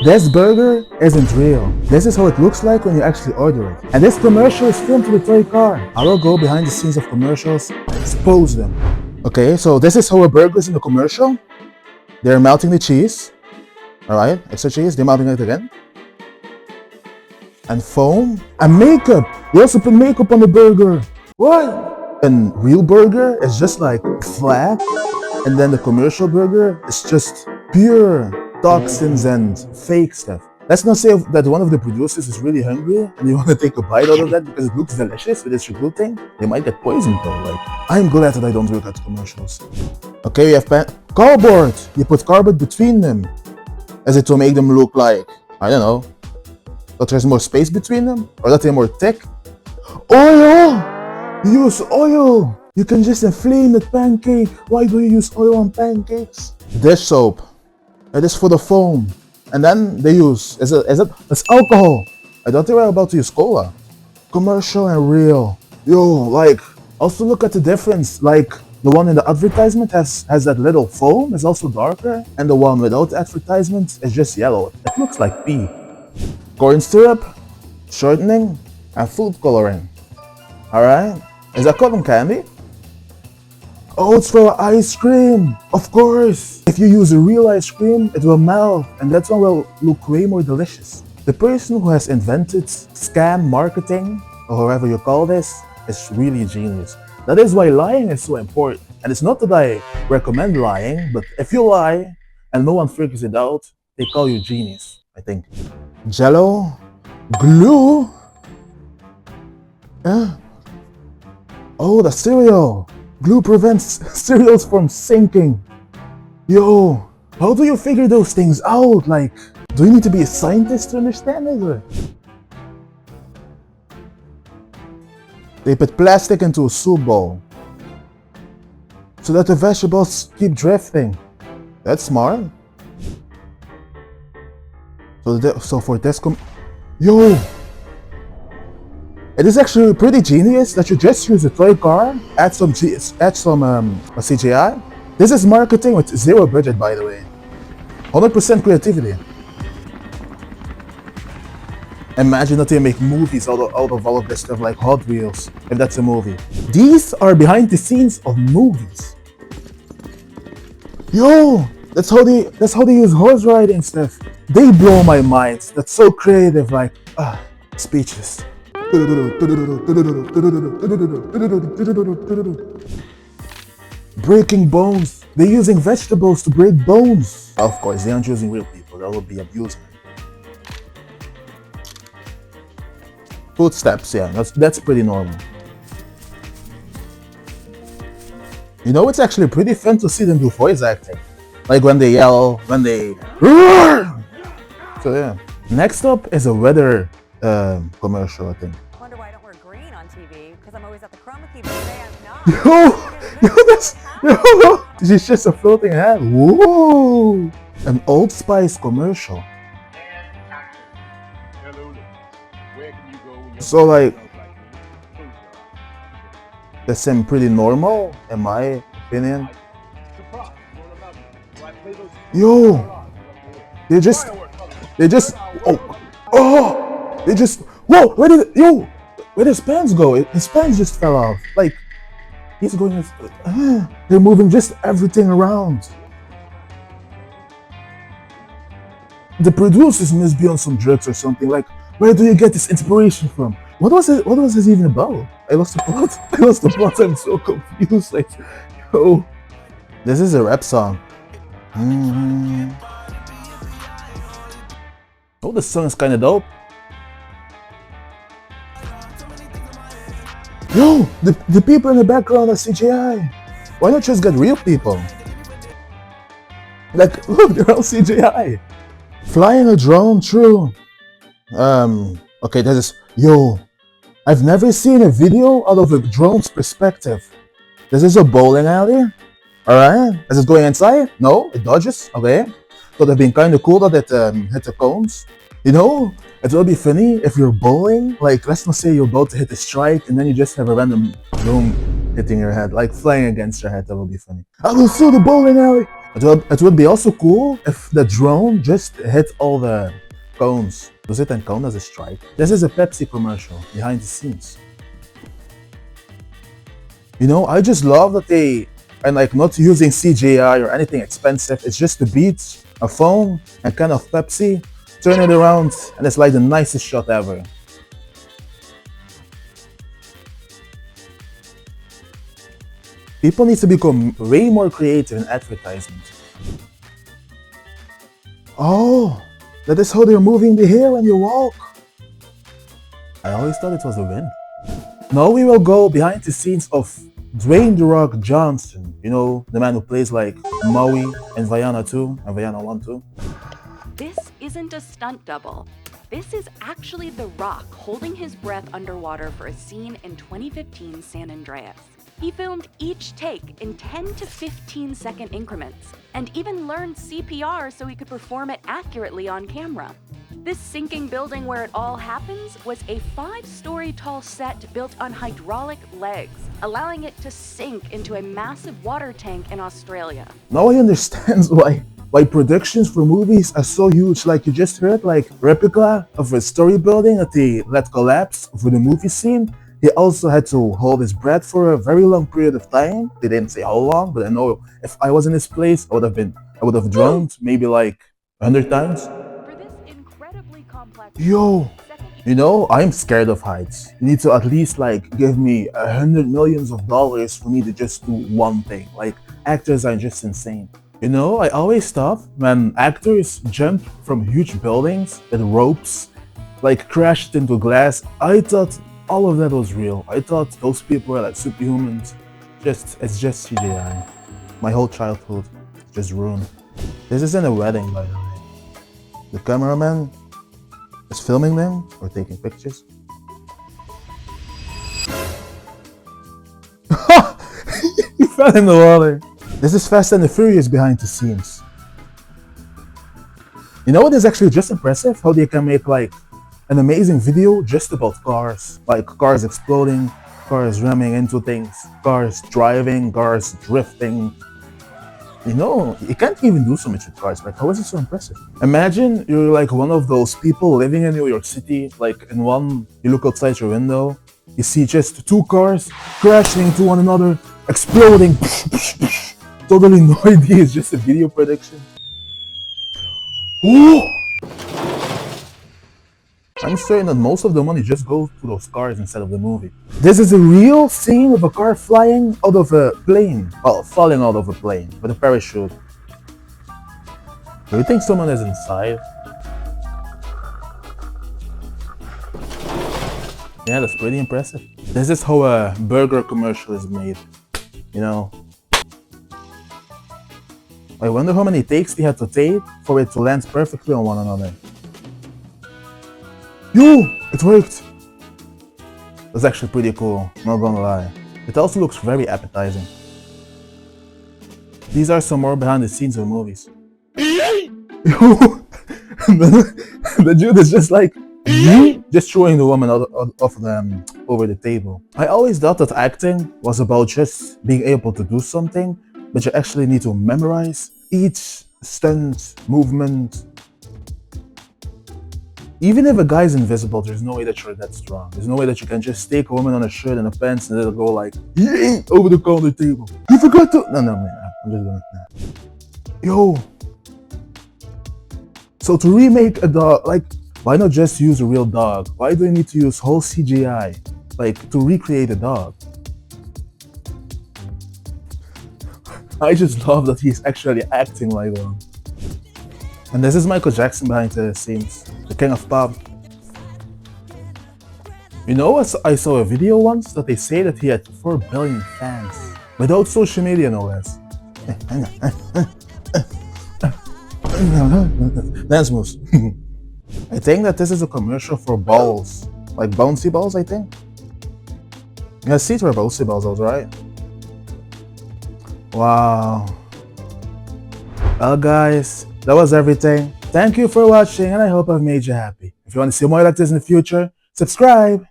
This burger isn't real. This is how it looks like when you actually order it. And this commercial is filmed with a toy car. I will go behind the scenes of commercials and expose them. Okay, so this is how a burger is in the commercial. They're melting the cheese. Alright, extra cheese, they're melting it again. And foam. And makeup! They also put makeup on the burger. What? And real burger is just like flat. And then the commercial burger is just pure toxins and fake stuff. Let's not say that one of the producers is really hungry and they want to take a bite out of that because it looks delicious with this real thing. They might get poisoned though. Like, I'm glad that I don't work at commercials. Okay, we have cardboard. You put cardboard between them as it will make them look like, I don't know, that there's more space between them or that they're more thick. Oil! You use oil! You can just inflame the pancake. Why do you use oil on pancakes? Dish soap. It is for the foam. And then they use, it's alcohol. I thought they were about to use cola. Commercial and real. Yo, like, also look at the difference. Like, the one in the advertisement has that little foam, it's also darker. And the one without the advertisement is just yellow. It looks like pee. Corn syrup, shortening, and food coloring. Alright? Is that cotton candy? Oh, it's for ice cream! Of course! If you use a real ice cream, it will melt, and that one will look way more delicious. The person who has invented scam marketing, or however you call this, is really genius. That is why lying is so important. And it's not that I recommend lying, but if you lie and no one figures it out, they call you genius, I think. Jello? Glue? Oh, the cereal! Glue prevents cereals from sinking. Yo, how do you figure those things out? Like, do you need to be a scientist to understand it? They put plastic into a soup bowl so that the vegetables keep drifting. That's smart. So for this yo! It is actually pretty genius that you just use a toy car, add some CGI. This is marketing with zero budget, by the way. 100% creativity. Imagine that they make movies out of all of this stuff, like Hot Wheels, if that's a movie. These are behind the scenes of movies. Yo, that's how they use horse riding stuff. They blow my mind. That's so creative, like, speechless. Breaking bones. They're using vegetables to break bones. Of course, they aren't using real people. That would be abusing. Footsteps, yeah, that's pretty normal. You know, it's actually pretty fun to see them do voice acting. Like when they yell, when they roar. So yeah. Next up is a weather commercial, I think. Wonder why I don't wear green on TV, because I'm always at the chroma key, but today I'm not. Yo, she's just a floating head. Whoa! An Old Spice commercial. So like, that seems pretty normal, in my opinion. Yo, they just, whoa, where did his pants go? His pants just fell off. Like, he's going, they're moving just everything around. The producers must be on some drugs or something. Like, where do you get this inspiration from? What was this even about? I lost the plot. I'm so confused. Like, yo, this is a rap song. Oh, this song is kind of dope. Yo, the people in the background are CGI. Why not just get real people? Like, look, they're all CGI. Flying a drone, true. Okay, this is, yo, I've never seen a video out of a drone's perspective. This is a bowling alley. Alright, is it going inside? No, it dodges. Okay. Could have been kind of cool that it hit the cones. You know, it will be funny if you're bowling. Like, let's not say you're about to hit a strike and then you just have a random drone hitting your head, like flying against your head. That would be funny. I will sue the bowling alley. It would be also cool if the drone just hit all the cones. Does it then count as a strike? This is a Pepsi commercial behind the scenes. You know, I just love that they are like not using CGI or anything expensive. It's just the beats, a phone, and kind of Pepsi. Turn it around, and it's like the nicest shot ever. People need to become way more creative in advertisement. Oh, that is how they're moving the hair when you walk. I always thought it was a win. Now we will go behind the scenes of Dwayne "The Rock" Johnson. You know, the man who plays like Maui in Vaiana 2 and Vaiana 1 too. This isn't a stunt double. This is actually The Rock holding his breath underwater for a scene in 2015 San Andreas. He filmed each take in 10 to 15 second increments and even learned CPR so he could perform it accurately on camera. This sinking building where it all happens was a 5-story tall set built on hydraulic legs, allowing it to sink into a massive water tank in Australia. Now I understand why productions for movies are so huge. Like you just heard, like replica of a story building that they let collapse for the movie scene. He also had to hold his breath for a very long period of time. They didn't say how long, but I know if I was in his place, I would have drowned maybe like 100 times. For this incredibly complex Yo, you know, I'm scared of heights. You need to at least like give me $100 million for me to just do one thing. Like actors are just insane. You know, I always thought when actors jump from huge buildings with ropes, like crashed into glass, I thought all of that was real. I thought those people were like superhumans. It's just CGI. My whole childhood just ruined. This isn't a wedding, by the way. The cameraman is filming them or taking pictures. He fell in the water. This is Fast and the Furious behind the scenes. You know what is actually just impressive? How they can make like an amazing video just about cars. Like cars exploding, cars ramming into things, cars driving, cars drifting. You know, you can't even do so much with cars. Like, how is it so impressive? Imagine you're like one of those people living in New York City. Like, in one, you look outside your window, you see just two cars crashing into one another, exploding. Totally no idea, it's just a video production. Ooh! I'm certain that most of the money just goes to those cars instead of the movie. This is a real scene of a car flying out of a plane. Well, falling out of a plane with a parachute. Do you think someone is inside? Yeah, that's pretty impressive. This is how a burger commercial is made. You know? I wonder how many takes they had to take for it to land perfectly on one another. Yo! It worked! That's actually pretty cool, not gonna lie. It also looks very appetizing. These are some more behind the scenes of movies. Yo! The dude is just like, just throwing the woman over the table. I always thought that acting was about just being able to do something, but you actually need to memorize each stunt, movement. Even if a guy's invisible, there's no way that you're that strong. There's no way that you can just take a woman on a shirt and a pants and it'll go like, yay, over the counter table. You forgot to. No, man, I'm just gonna. Yo. So to remake a dog, like, why not just use a real dog? Why do you need to use whole CGI, like, to recreate a dog? I just love that he's actually acting like one. And this is Michael Jackson behind the scenes, the king of pop. You know, I saw a video once that they say that he had 4 billion fans, without social media no less. Dance moves. I think that this is a commercial for balls, like bouncy balls, I think. Yeah, seats were bouncy balls, those, right? Wow. Well guys, that was everything. Thank you for watching and I hope I've made you happy. If you want to see more like this in the future, subscribe.